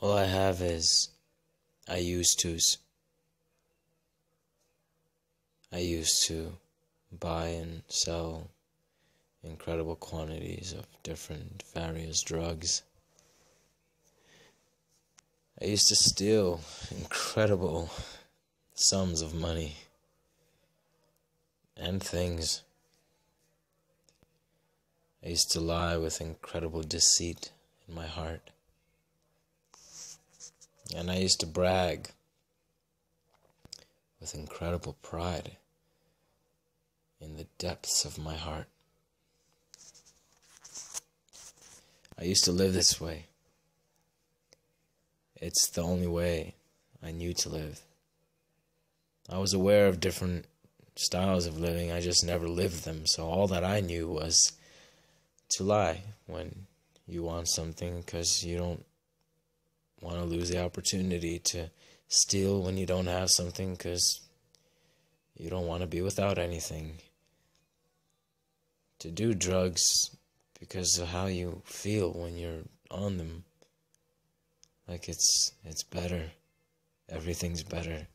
All I have is I used to's. I used to buy and sell incredible quantities of different various drugs. I used to steal incredible sums of money and things. I used to lie with incredible deceit in my heart. And I used to brag with incredible pride in the depths of my heart. I used to live this way. It's the only way I knew to live. I was aware of different styles of living, I just never lived them, so all that I knew was to lie when you want something, because you don't want to lose the opportunity to steal when you don't have something, because you don't want to be without anything. To do drugs because of how you feel when you're on them. Like it's better. Everything's better.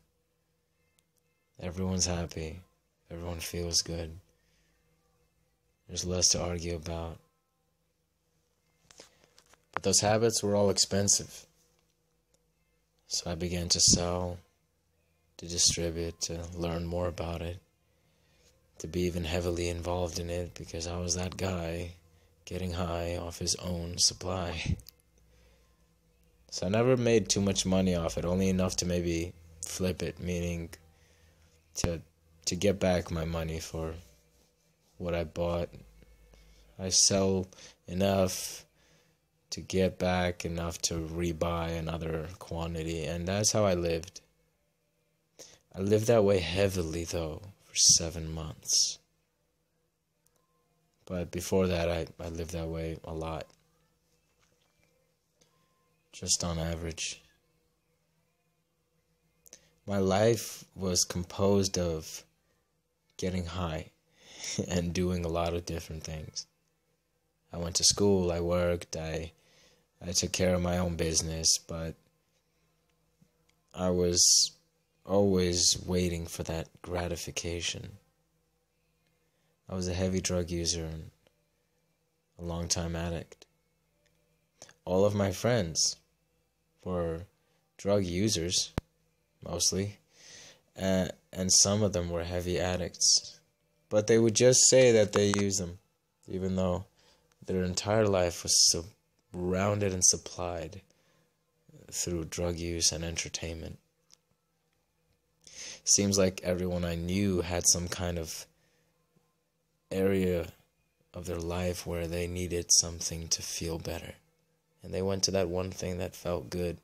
Everyone's happy. Everyone feels good. There's less to argue about. But those habits were all expensive. So I began to sell, to distribute, to learn more about it, to be even heavily involved in it, because I was that guy getting high off his own supply. So I never made too much money off it, only enough to maybe flip it, meaning to get back my money for what I bought. I sell enough to get back enough to rebuy another quantity, and that's how I lived. I lived that way heavily, though, for 7 months. But before that, I lived that way a lot. Just on average. My life was composed of getting high and doing a lot of different things. I went to school, I worked, I took care of my own business, but I was always waiting for that gratification. I was a heavy drug user and a long-time addict. All of my friends were drug users, mostly, and some of them were heavy addicts. But they would just say that they use them, even though their entire life was surrounded and supplied through drug use and entertainment. Seems like everyone I knew had some kind of area of their life where they needed something to feel better. And they went to that one thing that felt good.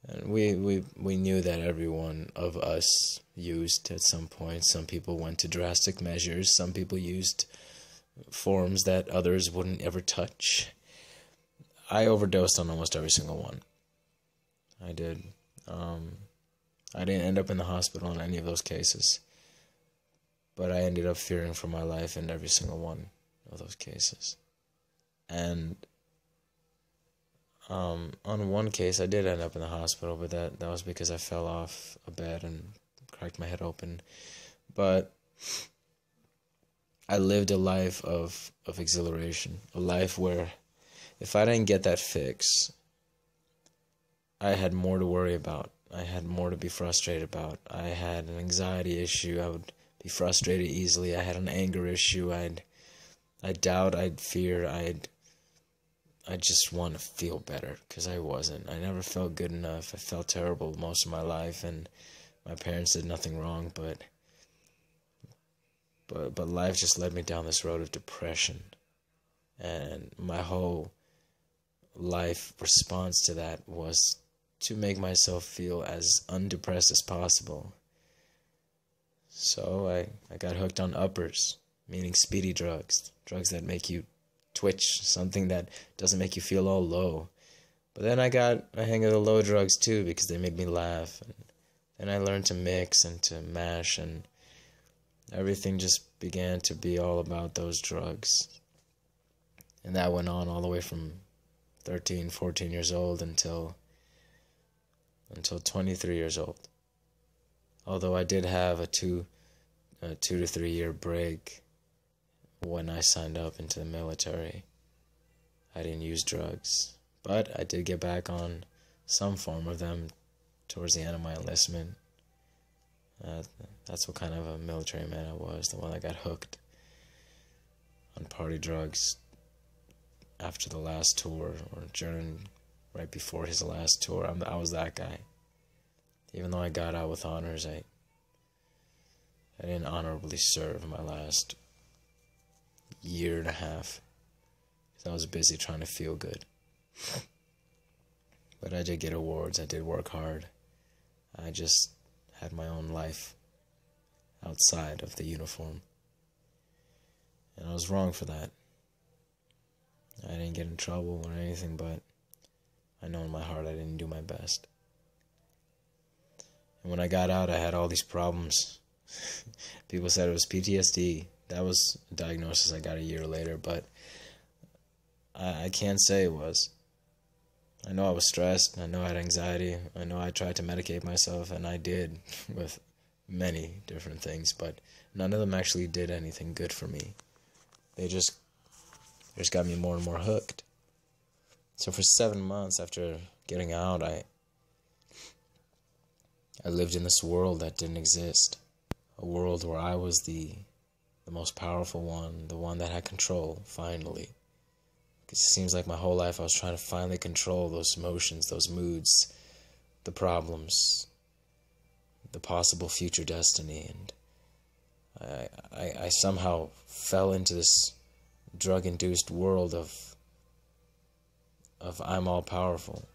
And we knew that every one of us used at some point. Some people went to drastic measures. Some people used forms that others wouldn't ever touch. I overdosed on almost every single one. I did. I didn't end up in the hospital in any of those cases. But I ended up fearing for my life in every single one of those cases. And on one case, I did end up in the hospital, but that was because I fell off a bed and cracked my head open. But I lived a life of exhilaration, a life where if I didn't get that fix, I had more to worry about. I had more to be frustrated about. I had an anxiety issue. I would be frustrated easily. I had an anger issue. I'd doubt. I'd fear. I just want to feel better, because I wasn't. I never felt good enough. I felt terrible most of my life, and my parents did nothing wrong, but life just led me down this road of depression, and my whole life response to that was to make myself feel as undepressed as possible. So I got hooked on uppers, meaning speedy drugs that make you twitch, something that doesn't make you feel all low. But then I got a hang of the low drugs too, because they made me laugh. And then I learned to mix and to mash, and everything just began to be all about those drugs. And that went on all the way from 13, 14 years old until 23 years old. Although I did have a 2 to 3 year break when I signed up into the military. I didn't use drugs, but I did get back on some form of them towards the end of my enlistment. That's what kind of a military man I was, the one that got hooked on party drugs after the last tour, or during, right before his last tour. I was that guy. Even though I got out with honors, I didn't honorably serve my last year and a half, because I was busy trying to feel good. But I did get awards, I did work hard. I just had my own life outside of the uniform. And I was wrong for that. I didn't get in trouble or anything, but I know in my heart I didn't do my best. And when I got out, I had all these problems. People said it was PTSD. That was a diagnosis I got a year later, but I can't say it was. I know I was stressed, I know I had anxiety, I know I tried to medicate myself, and I did with many different things, but none of them actually did anything good for me. They just got me more and more hooked. So for 7 months after getting out, I lived in this world that didn't exist. A world where I was the most powerful one, the one that had control, finally. Because it seems like my whole life I was trying to finally control those emotions, those moods, the problems, the possible future destiny. And I somehow fell into this drug-induced world of I'm all powerful.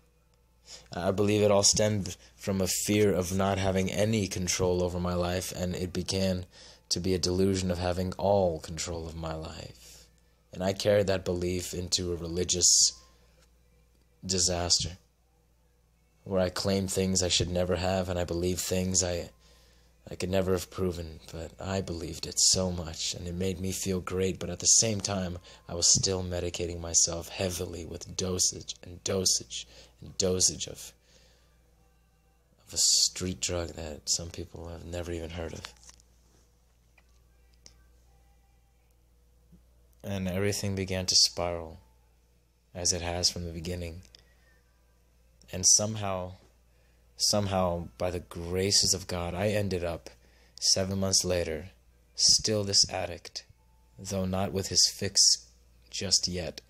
I believe it all stemmed from a fear of not having any control over my life, and it began to be a delusion of having all control of my life. And I carried that belief into a religious disaster, where I claimed things I should never have, and I believed things I could never have proven, but I believed it so much, and it made me feel great, but at the same time, I was still medicating myself heavily with dosage and dosage and dosage of a street drug that some people have never even heard of. And everything began to spiral, as it has from the beginning. And somehow, by the graces of God, I ended up, 7 months later, still this addict, though not with his fix just yet.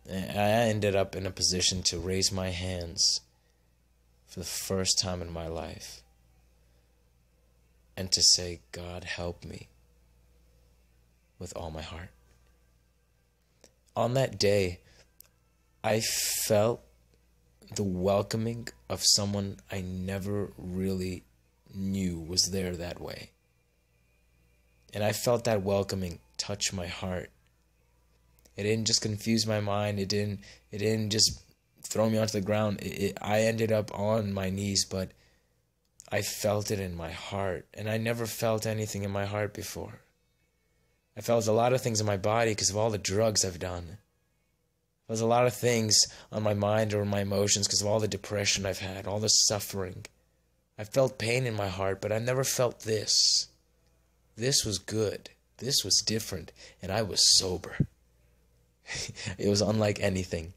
I ended up in a position to raise my hands for the first time in my life, and to say, God, help me, with all my heart. On that day, I felt the welcoming of someone I never really knew was there that way. And I felt that welcoming touch my heart. It didn't just confuse my mind. It didn't just throw me onto the ground. I ended up on my knees, but I felt it in my heart. And I never felt anything in my heart before. I felt a lot of things in my body because of all the drugs I've done. There's a lot of things on my mind or my emotions because of all the depression I've had, all the suffering. I felt pain in my heart, but I never felt this. This was good. This was different, and I was sober. It was unlike anything.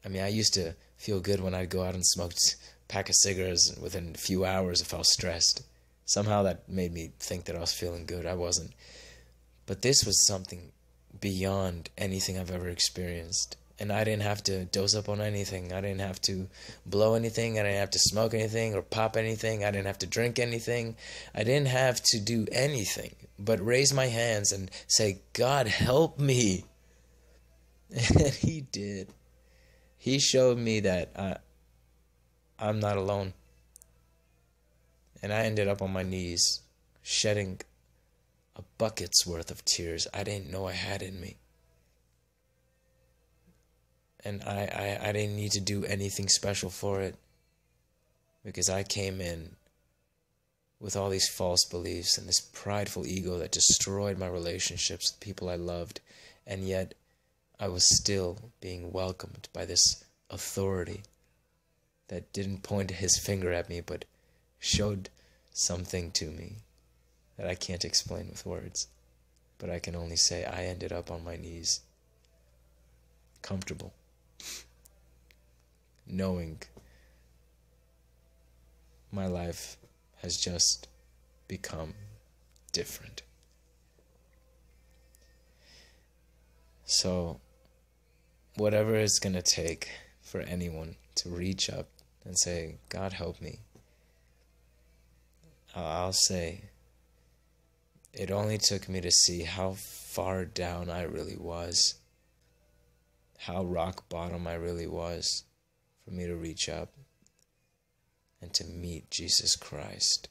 I mean, I used to feel good when I'd go out and smoke a pack of cigarettes within a few hours if I was stressed. Somehow that made me think that I was feeling good. I wasn't. But this was something beyond anything I've ever experienced. And I didn't have to dose up on anything. I didn't have to blow anything. I didn't have to smoke anything or pop anything. I didn't have to drink anything. I didn't have to do anything but raise my hands and say, God, help me. And he did. He showed me that I'm not alone. And I ended up on my knees, shedding a bucket's worth of tears I didn't know I had in me. And I didn't need to do anything special for it, because I came in with all these false beliefs and this prideful ego that destroyed my relationships with people I loved. And yet, I was still being welcomed by this authority that didn't point his finger at me, but showed something to me that I can't explain with words. But I can only say I ended up on my knees, comfortable, knowing my life has just become different. So, whatever it's going to take for anyone to reach up and say, God help me, I'll say, it only took me to see how far down I really was, how rock bottom I really was, for me to reach up and to meet Jesus Christ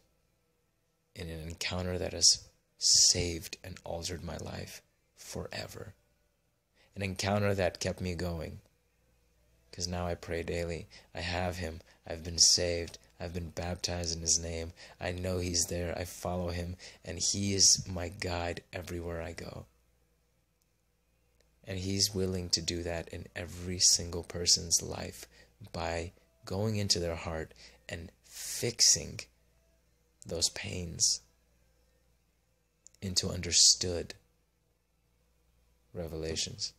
in an encounter that has saved and altered my life forever. An encounter that kept me going, because now I pray daily. I have him. I've been saved. I've been baptized in his name. I know he's there. I follow him, and he is my guide everywhere I go. And he's willing to do that in every single person's life by going into their heart and fixing those pains into understood revelations,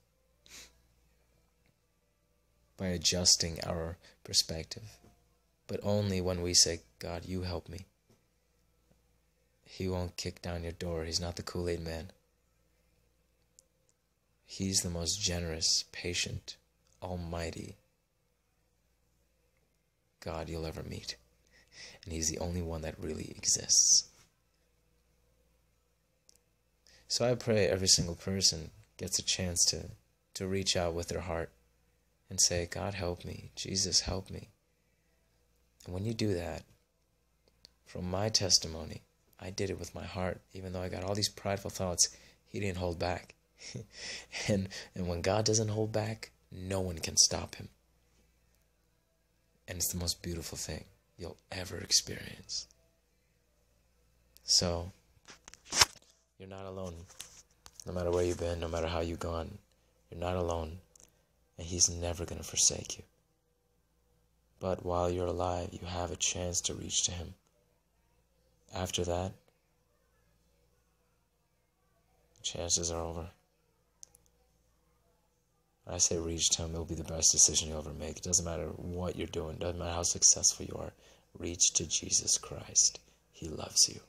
by adjusting our perspective. But only when we say, God, you help me. He won't kick down your door. He's not the Kool-Aid man. He's the most generous, patient, almighty God you'll ever meet. And he's the only one that really exists. So I pray every single person gets a chance to reach out with their heart and say, God help me, Jesus help me. And when you do that, from my testimony, I did it with my heart, even though I got all these prideful thoughts, he didn't hold back. and when God doesn't hold back, no one can stop him. And it's the most beautiful thing you'll ever experience. So, you're not alone. No matter where you've been, no matter how you've gone, you're not alone. And he's never going to forsake you. But while you're alive, you have a chance to reach to him. After that, chances are over. I say reach to him, it'll be the best decision you'll ever make. It doesn't matter what you're doing, doesn't matter how successful you are. Reach to Jesus Christ. He loves you.